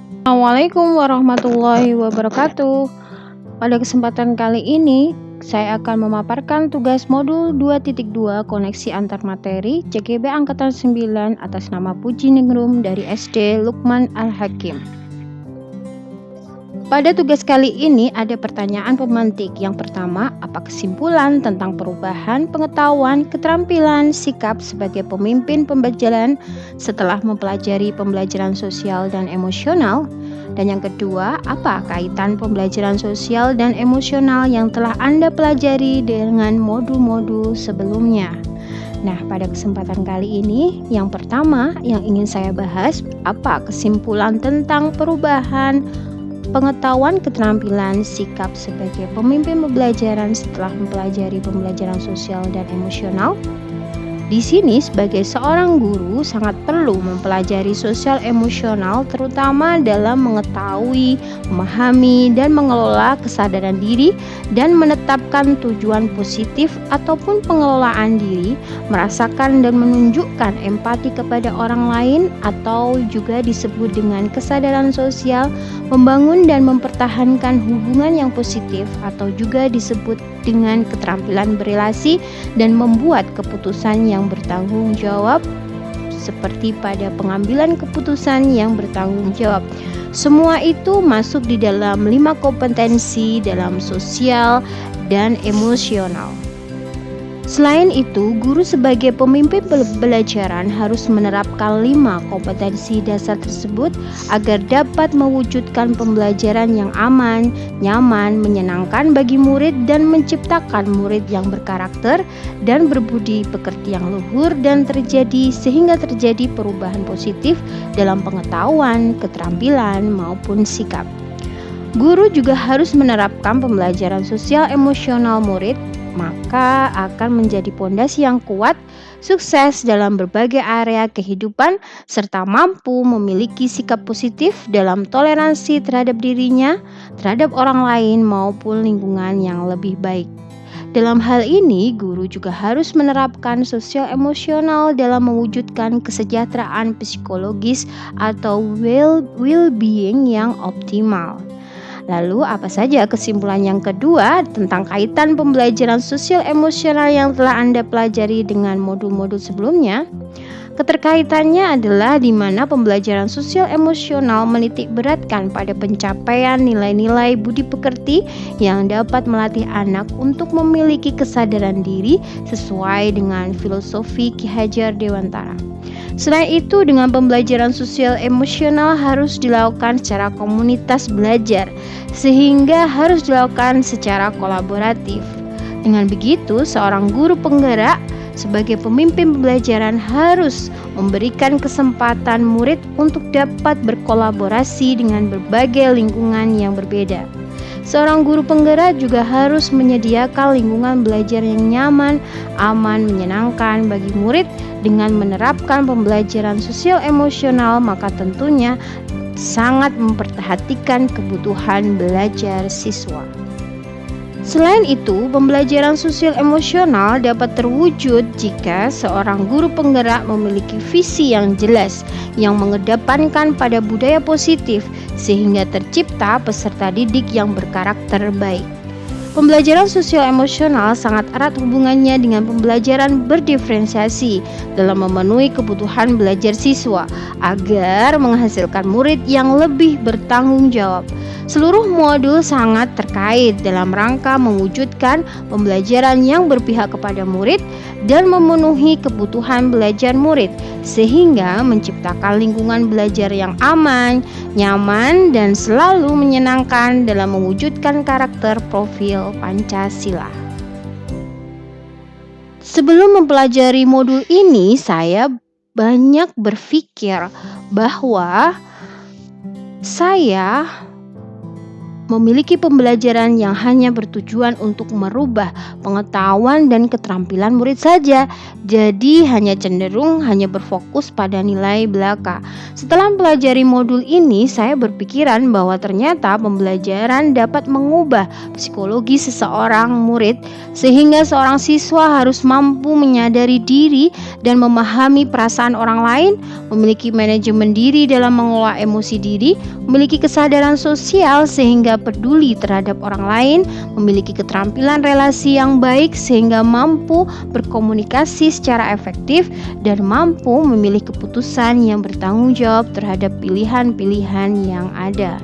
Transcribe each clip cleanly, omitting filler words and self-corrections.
Assalamualaikum warahmatullahi wabarakatuh. Pada kesempatan kali ini, saya akan memaparkan tugas modul 2.2 koneksi antar materi CGB Angkatan 9 atas nama Puji Ningrum dari SD Lukman Al-Hakim. Pada tugas kali ini ada pertanyaan pemantik. Yang pertama, apa kesimpulan tentang perubahan pengetahuan, keterampilan, sikap sebagai pemimpin pembelajaran setelah mempelajari pembelajaran sosial dan emosional? Dan yang kedua, apa kaitan pembelajaran sosial dan emosional yang telah Anda pelajari dengan modul-modul sebelumnya? Nah, pada kesempatan kali ini, yang pertama yang ingin saya bahas, apa kesimpulan tentang perubahan pengetahuan, keterampilan, sikap sebagai pemimpin pembelajaran setelah mempelajari pembelajaran sosial dan emosional. Di sini sebagai seorang guru sangat perlu mempelajari sosial emosional terutama dalam mengetahui, memahami, dan mengelola kesadaran diri dan menetapkan tujuan positif ataupun pengelolaan diri, merasakan dan menunjukkan empati kepada orang lain atau juga disebut dengan kesadaran sosial, membangun dan mempertahankan hubungan yang positif atau juga disebut dengan keterampilan berelasi dan membuat keputusan yang bertanggung jawab seperti pada pengambilan keputusan yang bertanggung jawab. Semua itu masuk di dalam 5 kompetensi dalam sosial dan emosional. Selain itu, guru sebagai pemimpin pembelajaran harus menerapkan 5 kompetensi dasar tersebut agar dapat mewujudkan pembelajaran yang aman, nyaman, menyenangkan bagi murid dan menciptakan murid yang berkarakter dan berbudi pekerti yang luhur dan sehingga terjadi perubahan positif dalam pengetahuan, keterampilan maupun sikap. Guru juga harus menerapkan pembelajaran sosial emosional murid, maka akan menjadi pondasi yang kuat, sukses dalam berbagai area kehidupan, serta mampu memiliki sikap positif dalam toleransi terhadap dirinya, terhadap orang lain maupun lingkungan yang lebih baik. Dalam hal ini, guru juga harus menerapkan sosial emosional dalam mewujudkan kesejahteraan psikologis atau well-being yang optimal. Lalu apa saja kesimpulan yang kedua tentang kaitan pembelajaran sosial emosional yang telah Anda pelajari dengan modul-modul sebelumnya? Keterkaitannya adalah di mana pembelajaran sosial emosional menitik beratkan pada pencapaian nilai-nilai budi pekerti yang dapat melatih anak untuk memiliki kesadaran diri sesuai dengan filosofi Ki Hajar Dewantara. Selain itu, dengan pembelajaran sosial emosional harus dilakukan secara komunitas belajar, sehingga harus dilakukan secara kolaboratif. Dengan begitu, seorang guru penggerak sebagai pemimpin pembelajaran harus memberikan kesempatan murid untuk dapat berkolaborasi dengan berbagai lingkungan yang berbeda. Seorang guru penggerak juga harus menyediakan lingkungan belajar yang nyaman, aman, menyenangkan bagi murid dengan menerapkan pembelajaran sosial emosional, maka tentunya sangat memperhatikan kebutuhan belajar siswa. Selain itu, pembelajaran sosial emosional dapat terwujud jika seorang guru penggerak memiliki visi yang jelas yang mengedepankan pada budaya positif sehingga tercipta peserta didik yang berkarakter baik. Pembelajaran sosial emosional sangat erat hubungannya dengan pembelajaran berdiferensiasi dalam memenuhi kebutuhan belajar siswa agar menghasilkan murid yang lebih bertanggung jawab. Seluruh modul sangat terkait dalam rangka mewujudkan pembelajaran yang berpihak kepada murid dan memenuhi kebutuhan belajar murid, sehingga menciptakan lingkungan belajar yang aman, nyaman, dan selalu menyenangkan dalam mewujudkan karakter profil Pancasila. Sebelum mempelajari modul ini, saya banyak berpikir bahwa saya memiliki pembelajaran yang hanya bertujuan untuk merubah pengetahuan dan keterampilan murid saja. Jadi hanya berfokus pada nilai belaka. Setelah mempelajari modul ini, saya berpikiran bahwa ternyata pembelajaran dapat mengubah psikologi seseorang murid, sehingga seorang siswa harus mampu menyadari diri dan memahami perasaan orang lain, memiliki manajemen diri dalam mengelola emosi diri, memiliki kesadaran sosial sehingga peduli terhadap orang lain, memiliki keterampilan relasi yang baik sehingga mampu berkomunikasi secara efektif, dan mampu memilih keputusan yang bertanggung jawab terhadap pilihan-pilihan yang ada.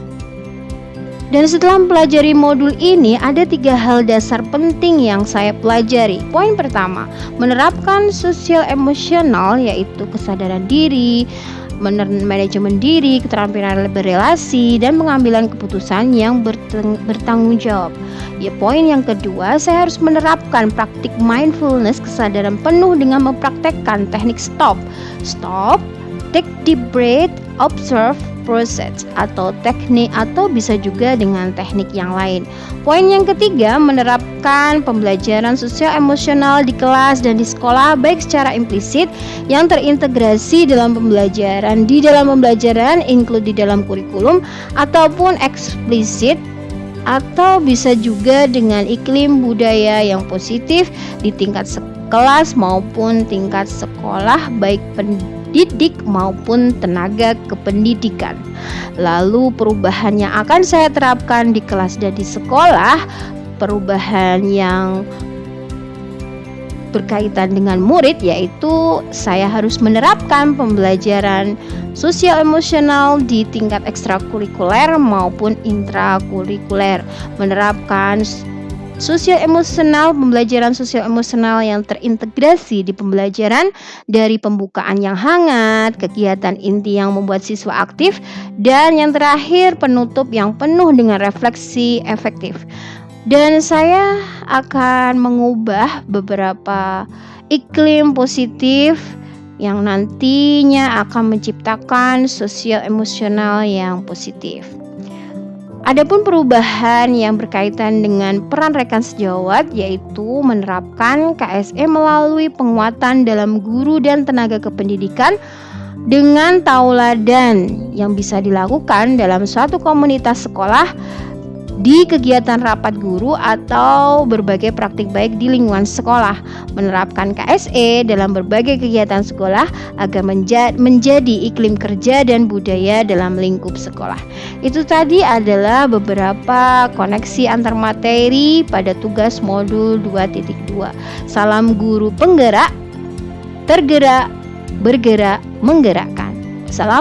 Dan setelah mempelajari modul ini, ada 3 hal dasar penting yang saya pelajari. Poin pertama, menerapkan sosial emosional, yaitu kesadaran diri, manajemen diri, keterampilan berelasi, dan pengambilan keputusan yang bertanggung jawab. Ya, poin yang kedua, saya harus menerapkan praktik mindfulness, kesadaran penuh dengan mempraktekkan teknik stop, take deep breath, observe, process, atau teknik, atau bisa juga dengan teknik yang lain. Poin yang ketiga, menerapkan pembelajaran sosial emosional di kelas dan di sekolah, baik secara implisit yang terintegrasi dalam pembelajaran, include di dalam kurikulum, ataupun eksplisit, atau bisa juga dengan iklim budaya yang positif di tingkat kelas maupun tingkat sekolah, baik pendidik maupun tenaga kependidikan. Lalu perubahan yang akan saya terapkan di kelas dan di sekolah, perubahan yang berkaitan dengan murid, yaitu saya harus menerapkan pembelajaran sosial emosional di tingkat ekstrakurikuler maupun intrakurikuler, menerapkan pembelajaran sosial emosional yang terintegrasi di pembelajaran, dari pembukaan yang hangat, kegiatan inti yang membuat siswa aktif, dan yang terakhir penutup yang penuh dengan refleksi efektif. Dan saya akan mengubah beberapa iklim positif yang nantinya akan menciptakan sosial emosional yang positif. Adapun perubahan yang berkaitan dengan peran rekan sejawat, yaitu menerapkan KSE melalui penguatan dalam guru dan tenaga kependidikan dengan tauladan yang bisa dilakukan dalam suatu komunitas sekolah, di kegiatan rapat guru, atau berbagai praktik baik di lingkungan sekolah. Menerapkan KSE dalam berbagai kegiatan sekolah agar menjadi iklim kerja dan budaya dalam lingkup sekolah. Itu tadi adalah beberapa koneksi antar materi pada tugas modul 2.2. Salam guru penggerak, tergerak, bergerak, menggerakkan. Salam